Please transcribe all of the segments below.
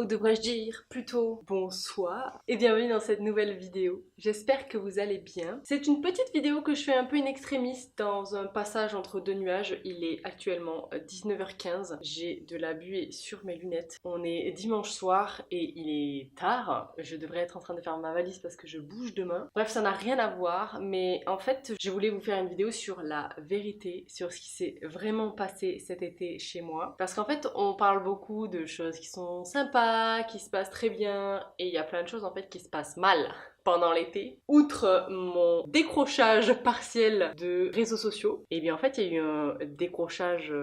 ou devrais-je dire plutôt bonsoir et bienvenue dans cette nouvelle vidéo. J'espère que vous allez bien. C'est une petite vidéo que je fais un peu in extremis dans un passage entre deux nuages. Il est actuellement 19h15, j'ai de la buée sur mes lunettes. On est dimanche soir et il est tard. Je devrais être en train de faire ma valise parce que je bouge demain. Bref, ça n'a rien à voir, mais en fait, je voulais vous faire une vidéo sur la vérité, sur ce qui s'est vraiment passé cet été chez moi. Parce qu'en fait, on parle beaucoup de choses qui sont sympas, qui se passent très bien, et il y a plein de choses en fait qui se passent mal pendant l'été. Outre mon décrochage partiel de réseaux sociaux, et bien en fait il y a eu un décrochage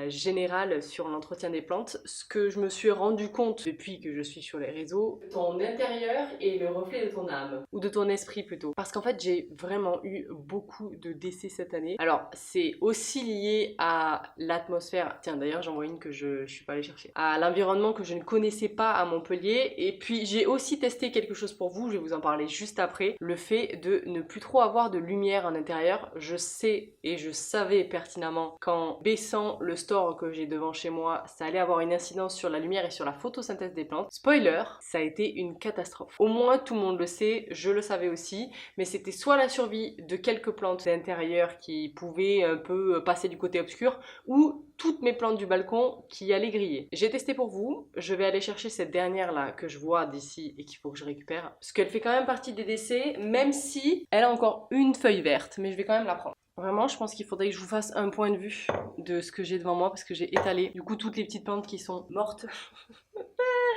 général sur l'entretien des plantes. Ce que je me suis rendu compte depuis que je suis sur les réseaux, ton intérieur est le reflet de ton âme, ou de ton esprit plutôt. Parce qu'en fait j'ai vraiment eu beaucoup de décès cette année. Alors c'est aussi lié à l'atmosphère, tiens d'ailleurs j'en vois une que je suis pas allée chercher, à l'environnement que je ne connaissais pas à Montpellier, et puis j'ai aussi testé quelque chose pour vous, je vais vous en parler juste après, le fait de ne plus trop avoir de lumière en intérieur. Je sais et je savais pertinemment qu'en baissant le store que j'ai devant chez moi, ça allait avoir une incidence sur la lumière et sur la photosynthèse des plantes. Spoiler, ça a été une catastrophe. Au moins tout le monde le sait, je le savais aussi, mais c'était soit la survie de quelques plantes d'intérieur qui pouvaient un peu passer du côté obscur, ou toutes mes plantes du balcon qui allaient griller. J'ai testé pour vous, je vais aller chercher cette dernière là que je vois d'ici et qu'il faut que je récupère, parce qu'elle fait quand même partie des décès, même si elle a encore une feuille verte, mais je vais quand même la prendre. Vraiment, je pense qu'il faudrait que je vous fasse un point de vue de ce que j'ai devant moi, parce que j'ai étalé du coup toutes les petites plantes qui sont mortes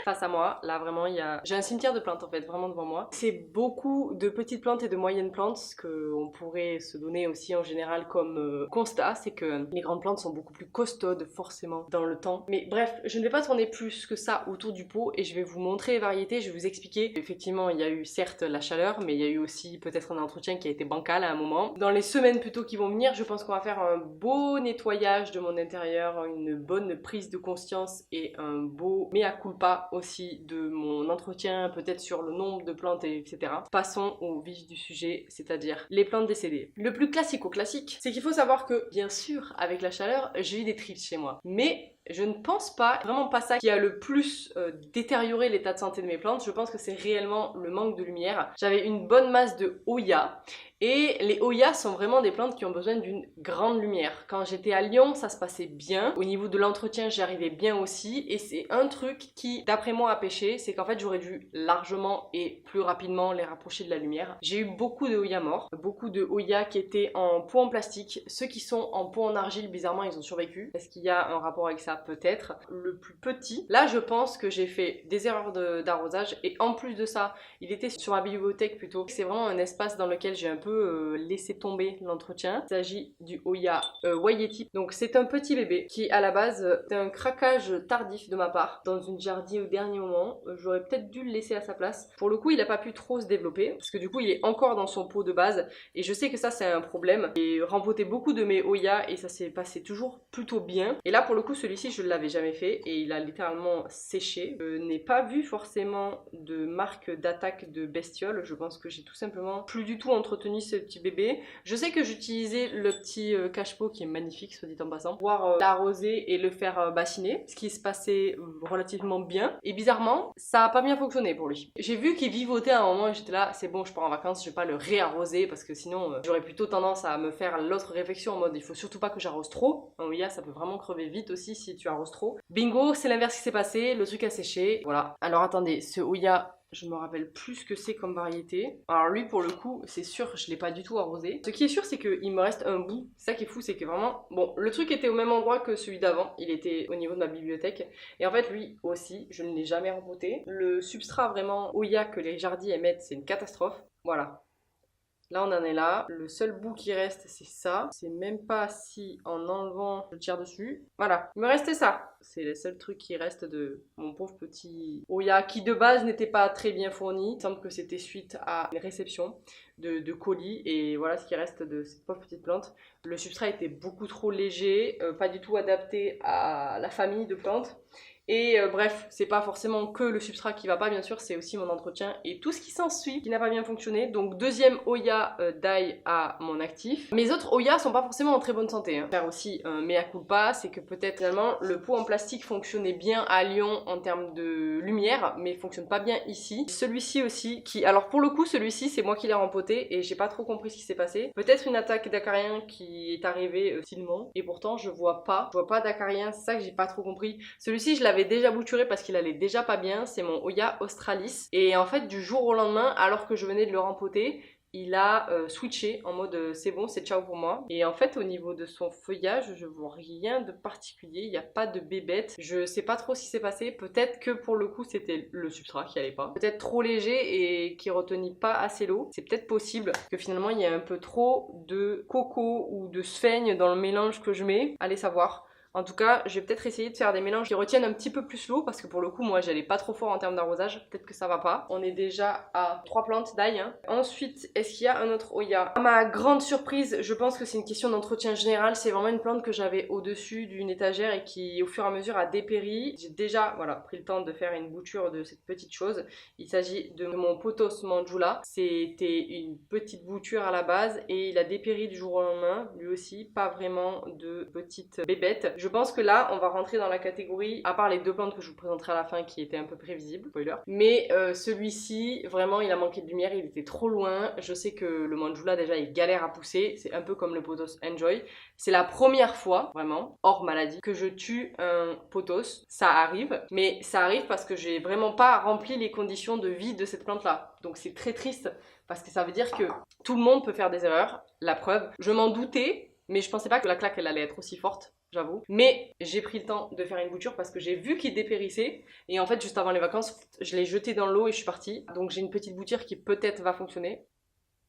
face à moi. Là vraiment j'ai un cimetière de plantes en fait vraiment devant moi. C'est beaucoup de petites plantes et de moyennes plantes. Ce qu'on pourrait se donner aussi en général comme constat, c'est que les grandes plantes sont beaucoup plus costaudes forcément dans le temps. Mais bref, je ne vais pas tourner plus que ça autour du pot et je vais vous montrer les variétés, je vais vous expliquer. Effectivement il y a eu certes la chaleur, mais il y a eu aussi peut-être un entretien qui a été bancal à un moment. Dans les semaines plutôt qui vont venir, je pense qu'on va faire un beau nettoyage de mon intérieur, une bonne prise de conscience et un beau mea culpa aussi de mon entretien, peut-être sur le nombre de plantes, etc. Passons au vif du sujet, c'est-à-dire les plantes décédées. Le plus classique, c'est qu'il faut savoir que, bien sûr, avec la chaleur, j'ai eu des trips chez moi. Mais je ne pense pas, vraiment pas ça qui a le plus détérioré l'état de santé de mes plantes. Je pense que c'est réellement le manque de lumière. J'avais une bonne masse de Hoya. Et les Hoya sont vraiment des plantes qui ont besoin d'une grande lumière. Quand j'étais à Lyon, ça se passait bien. Au niveau de l'entretien, j'y arrivais bien aussi. Et c'est un truc qui, d'après moi, a pêché. C'est qu'en fait, j'aurais dû largement et plus rapidement les rapprocher de la lumière. J'ai eu beaucoup de Hoya morts. Beaucoup de Hoya qui étaient en pot en plastique. Ceux qui sont en pot en argile, bizarrement, ils ont survécu. Est-ce qu'il y a un rapport avec ça? Peut-être. Le plus petit, là, je pense que j'ai fait des erreurs d'arrosage. Et en plus de ça, il était sur ma bibliothèque plutôt. C'est vraiment un espace dans lequel j'ai un peu laisser tomber l'entretien. Il s'agit du Hoya Wayeti. Donc c'est un petit bébé qui à la base c'est un craquage tardif de ma part dans une jardinie au dernier moment. J'aurais peut-être dû le laisser à sa place. Pour le coup il n'a pas pu trop se développer parce que du coup il est encore dans son pot de base et je sais que ça c'est un problème. J'ai rempoté beaucoup de mes Hoya et ça s'est passé toujours plutôt bien. Et là pour le coup celui-ci je ne l'avais jamais fait et il a littéralement séché. Je n'ai pas vu forcément de marque d'attaque de bestiole. Je pense que j'ai tout simplement plus du tout entretenu ce petit bébé. Je sais que j'utilisais le petit cache-pot qui est magnifique, soit dit en passant, pour pouvoir l'arroser et le faire bassiner, ce qui se passait relativement bien. Et bizarrement, ça a pas bien fonctionné pour lui. J'ai vu qu'il vivotait à un moment et j'étais là, c'est bon, je pars en vacances, je vais pas le réarroser parce que sinon j'aurais plutôt tendance à me faire l'autre réflexion en mode il faut surtout pas que j'arrose trop. Un Hoya, ça peut vraiment crever vite aussi si tu arroses trop. Bingo, c'est l'inverse qui s'est passé, le truc a séché. Voilà. Alors attendez, ce Hoya, je me rappelle plus ce que c'est comme variété. Alors lui pour le coup c'est sûr je l'ai pas du tout arrosé. Ce qui est sûr c'est qu'il me reste un bout. C'est ça qui est fou, c'est que vraiment... Bon, le truc était au même endroit que celui d'avant. Il était au niveau de ma bibliothèque. Et en fait lui aussi je ne l'ai jamais rempoté. Le substrat vraiment Hoya que les jardins émettent c'est une catastrophe. Voilà. Là on en est là, le seul bout qui reste c'est ça, c'est même pas si en enlevant je tire dessus, voilà, il me restait ça, c'est le seul truc qui reste de mon pauvre petit Hoya qui de base n'était pas très bien fourni, il semble que c'était suite à une réception de colis et voilà ce qui reste de cette pauvre petite plante. Le substrat était beaucoup trop léger, pas du tout adapté à la famille de plantes. Et bref, c'est pas forcément que le substrat qui va pas bien sûr, c'est aussi mon entretien et tout ce qui s'ensuit qui n'a pas bien fonctionné. Donc deuxième Oya dye à mon actif. Mes autres Oya sont pas forcément en très bonne santé. Faire aussi un mea culpa, c'est que peut-être finalement le pot en plastique fonctionnait bien à Lyon en termes de lumière, mais fonctionne pas bien ici. Celui-ci aussi, qui, alors pour le coup celui-ci c'est moi qui l'ai rempoté et j'ai pas trop compris ce qui s'est passé. Peut-être une attaque d'acarien qui est arrivée utilement et pourtant je vois pas d'acarien, c'est ça que j'ai pas trop compris. Celui-ci je l'avais déjà bouturé parce qu'il allait déjà pas bien, c'est mon Oya Australis et en fait du jour au lendemain alors que je venais de le rempoter, il a switché en mode c'est bon, c'est ciao pour moi. Et en fait au niveau de son feuillage, je vois rien de particulier, il n'y a pas de bébête. Je sais pas trop ce qui s'est passé, peut-être que pour le coup c'était le substrat qui allait pas. Peut-être trop léger et qui retenait pas assez l'eau. C'est peut-être possible que finalement il y a un peu trop de coco ou de sphaigne dans le mélange que je mets. Allez savoir. En tout cas, je vais peut-être essayer de faire des mélanges qui retiennent un petit peu plus l'eau parce que pour le coup, moi, j'allais pas trop fort en termes d'arrosage. Peut-être que ça va pas. On est déjà à 3 plantes d'ail. Hein. Ensuite, est-ce qu'il y a un autre Oya? À ma grande surprise, je pense que c'est une question d'entretien général. C'est vraiment une plante que j'avais au-dessus d'une étagère et qui, au fur et à mesure, a dépéri. J'ai déjà, voilà, pris le temps de faire une bouture de cette petite chose. Il s'agit de mon Pothos Manjula. C'était une petite bouture à la base et il a dépéri du jour au lendemain. Lui aussi, pas vraiment de petite bébête. Je pense que là, on va rentrer dans la catégorie, à part les deux plantes que je vous présenterai à la fin qui étaient un peu prévisibles, spoiler. Mais celui-ci, vraiment, il a manqué de lumière, il était trop loin. Je sais que le Manjula, déjà, il galère à pousser. C'est un peu comme le Pothos Enjoy. C'est la première fois, vraiment, hors maladie, que je tue un pothos. Ça arrive, mais ça arrive parce que j'ai vraiment pas rempli les conditions de vie de cette plante-là. Donc c'est très triste parce que ça veut dire que tout le monde peut faire des erreurs. La preuve, je m'en doutais, mais je pensais pas que la claque, elle allait être aussi forte. J'avoue. Mais j'ai pris le temps de faire une bouture parce que j'ai vu qu'il dépérissait. Et en fait, juste avant les vacances, je l'ai jeté dans l'eau et je suis partie. Donc j'ai une petite bouture qui peut-être va fonctionner.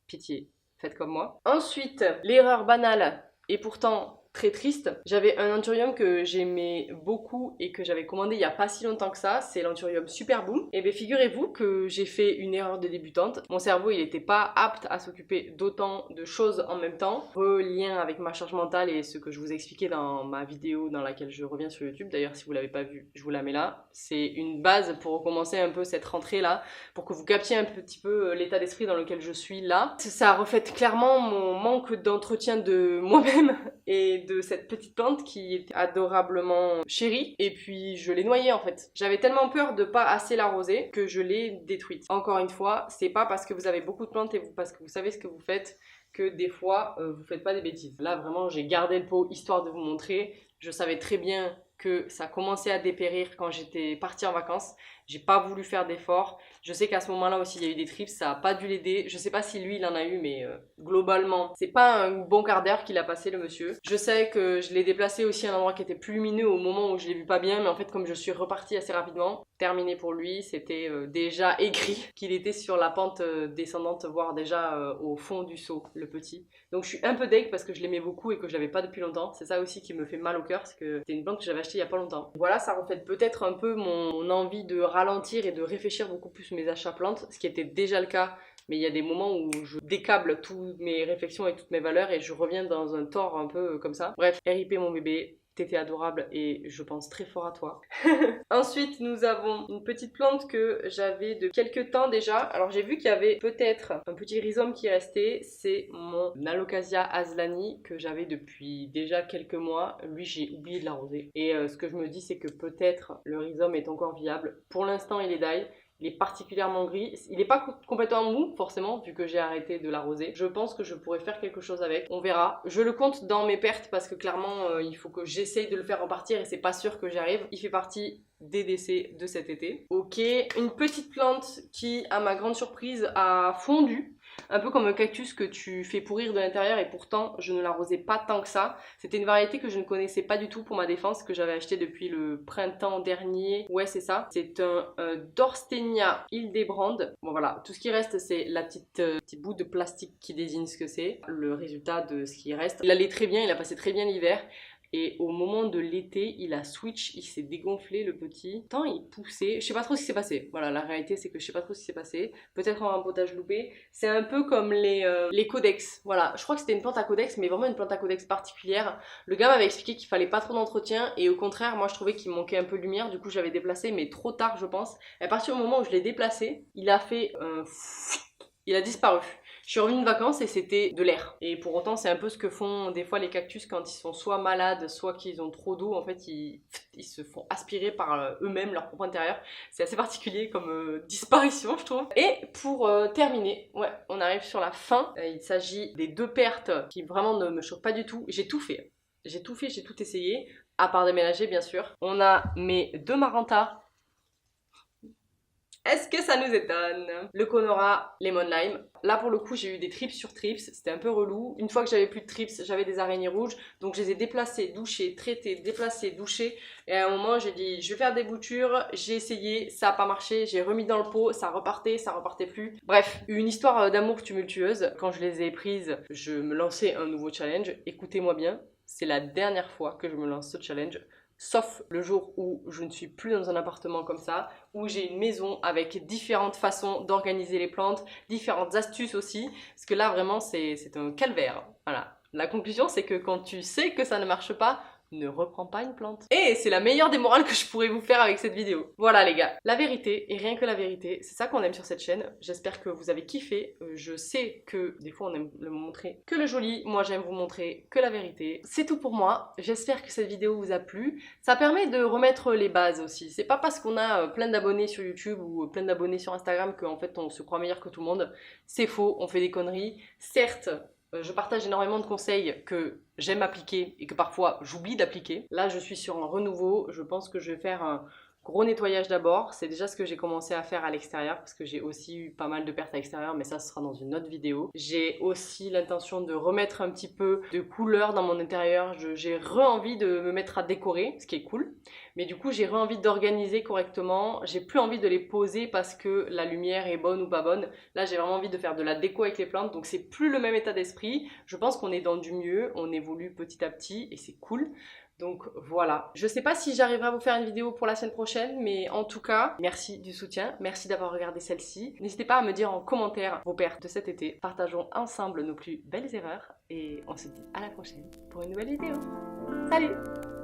Pitié, faites comme moi. Ensuite, l'erreur banale et pourtant très triste. J'avais un Anthurium que j'aimais beaucoup et que j'avais commandé il n'y a pas si longtemps que ça. C'est l'Anthurium Super Boom. Et bien figurez-vous que j'ai fait une erreur de débutante. Mon cerveau il n'était pas apte à s'occuper d'autant de choses en même temps. Relien avec ma charge mentale et ce que je vous expliquais dans ma vidéo dans laquelle je reviens sur YouTube. D'ailleurs si vous ne l'avez pas vu, je vous la mets là. C'est une base pour recommencer un peu cette rentrée là. Pour que vous captiez un petit peu l'état d'esprit dans lequel je suis là. Ça reflète clairement mon manque d'entretien de moi-même et de cette petite plante qui était adorablement chérie et puis je l'ai noyée en fait. J'avais tellement peur de pas assez l'arroser que je l'ai détruite. Encore une fois, c'est pas parce que vous avez beaucoup de plantes et parce que vous savez ce que vous faites que des fois vous faites pas des bêtises. Là vraiment j'ai gardé le pot histoire de vous montrer. Je savais très bien que ça commençait à dépérir quand j'étais partie en vacances. J'ai pas voulu faire d'efforts. Je sais qu'à ce moment-là aussi il y a eu des trips, ça a pas dû l'aider. Je sais pas si lui il en a eu, mais globalement c'est pas un bon quart d'heure qu'il a passé le monsieur. Je sais que je l'ai déplacé aussi à un endroit qui était plus lumineux au moment où je l'ai vu pas bien, mais en fait comme je suis repartie assez rapidement, terminé pour lui, c'était déjà écrit qu'il était sur la pente descendante, voire déjà au fond du seau, le petit. Donc je suis un peu deg parce que je l'aimais beaucoup et que je l'avais pas depuis longtemps. C'est ça aussi qui me fait mal au cœur, c'est que c'est une plante que j'avais achetée il y a pas longtemps. Voilà, ça reflète peut-être un peu mon envie de ralentir et de réfléchir beaucoup plus mes achats plantes, ce qui était déjà le cas. Mais il y a des moments où je décable toutes mes réflexions et toutes mes valeurs et je reviens dans un tort un peu comme ça. Bref, RIP mon bébé, t'étais adorable et je pense très fort à toi. Ensuite, nous avons une petite plante que j'avais de quelques temps déjà. Alors j'ai vu qu'il y avait peut-être un petit rhizome qui restait. C'est mon Alocasia Aslani que j'avais depuis déjà quelques mois. Lui, j'ai oublié de l'arroser. Et ce que je me dis, c'est que peut-être le rhizome est encore viable. Pour l'instant, il est d'ail. Il est particulièrement gris. Il n'est pas complètement mou, forcément, vu que j'ai arrêté de l'arroser. Je pense que je pourrais faire quelque chose avec. On verra. Je le compte dans mes pertes parce que clairement, il faut que j'essaye de le faire repartir et c'est pas sûr que j'y arrive. Il fait partie des décès de cet été. Ok, une petite plante qui, à ma grande surprise, a fondu. Un peu comme un cactus que tu fais pourrir de l'intérieur et pourtant je ne l'arrosais pas tant que ça. C'était une variété que je ne connaissais pas du tout pour ma défense, que j'avais acheté depuis le printemps dernier. Ouais, c'est ça. C'est un Dorstenia Hildebrand. Bon voilà, tout ce qui reste c'est la petit bout de plastique qui désigne ce que c'est. Le résultat de ce qui reste. Il allait très bien, il a passé très bien l'hiver. et au moment de l'été, il a switch, il s'est dégonflé le petit. Tant il poussait, je sais pas trop ce qui s'est passé. Voilà, la réalité c'est que je sais pas trop ce qui s'est passé. Peut-être un potage loupé. C'est un peu comme les codex. Voilà, je crois que c'était une plante à codex, mais vraiment une plante à codex particulière. Le gars m'avait expliqué qu'il fallait pas trop d'entretien et au contraire, moi je trouvais qu'il manquait un peu de lumière. Du coup, j'avais déplacé, mais trop tard, je pense. Et à partir du moment où je l'ai déplacé, il a fait il a disparu. Je suis revenue de vacances et c'était de l'air. Et pour autant, c'est un peu ce que font des fois les cactus quand ils sont soit malades, soit qu'ils ont trop d'eau. En fait, ils se font aspirer par eux-mêmes, leur propre intérieur. C'est assez particulier comme disparition, je trouve. Et pour terminer, ouais, on arrive sur la fin. Il s'agit des 2 pertes qui vraiment ne me choquent pas du tout. J'ai tout fait. J'ai tout fait, j'ai tout essayé. À part déménager, bien sûr. On a mes 2 Maranta. Est-ce que ça nous étonne? Le Conora Lemon Lime. Là pour le coup j'ai eu des trips sur trips, c'était un peu relou. Une fois que j'avais plus de trips, j'avais des araignées rouges. Donc je les ai déplacées, douchées, traitées, déplacées, douchées. Et à un moment j'ai dit je vais faire des boutures. J'ai essayé, ça n'a pas marché. J'ai remis dans le pot, ça repartait plus. Bref, une histoire d'amour tumultueuse. Quand je les ai prises, je me lançais un nouveau challenge. Écoutez-moi bien, c'est la dernière fois que je me lance ce challenge. Sauf le jour où je ne suis plus dans un appartement comme ça, où j'ai une maison avec différentes façons d'organiser les plantes, différentes astuces aussi, parce que là vraiment c'est un calvaire. Voilà. La conclusion c'est que quand tu sais que ça ne marche pas, ne reprends pas une plante. Et c'est la meilleure des morales que je pourrais vous faire avec cette vidéo. Voilà les gars, la vérité, et rien que la vérité, c'est ça qu'on aime sur cette chaîne. J'espère que vous avez kiffé. Je sais que des fois on aime le montrer que le joli, moi j'aime vous montrer que la vérité. C'est tout pour moi, j'espère que cette vidéo vous a plu. Ça permet de remettre les bases aussi. C'est pas parce qu'on a plein d'abonnés sur YouTube ou plein d'abonnés sur Instagram qu'en fait on se croit meilleur que tout le monde. C'est faux, on fait des conneries. Certes, je partage énormément de conseils que j'aime appliquer et que parfois j'oublie d'appliquer. Là, je suis sur un renouveau. Je pense que je vais faire un gros nettoyage d'abord. C'est déjà ce que j'ai commencé à faire à l'extérieur parce que j'ai aussi eu pas mal de pertes à l'extérieur, mais ça, ce sera dans une autre vidéo. J'ai aussi l'intention de remettre un petit peu de couleur dans mon intérieur. J'ai re-envie de me mettre à décorer, ce qui est cool. Mais du coup, j'ai re-envie d'organiser correctement. J'ai plus envie de les poser parce que la lumière est bonne ou pas bonne. Là, j'ai vraiment envie de faire de la déco avec les plantes. Donc, c'est plus le même état d'esprit. Je pense qu'on est dans du mieux. On évolue petit à petit et c'est cool. Donc voilà, je sais pas si j'arriverai à vous faire une vidéo pour la semaine prochaine, mais en tout cas, merci du soutien, merci d'avoir regardé celle-ci. N'hésitez pas à me dire en commentaire vos pertes de cet été. Partageons ensemble nos plus belles erreurs et on se dit à la prochaine pour une nouvelle vidéo. Salut!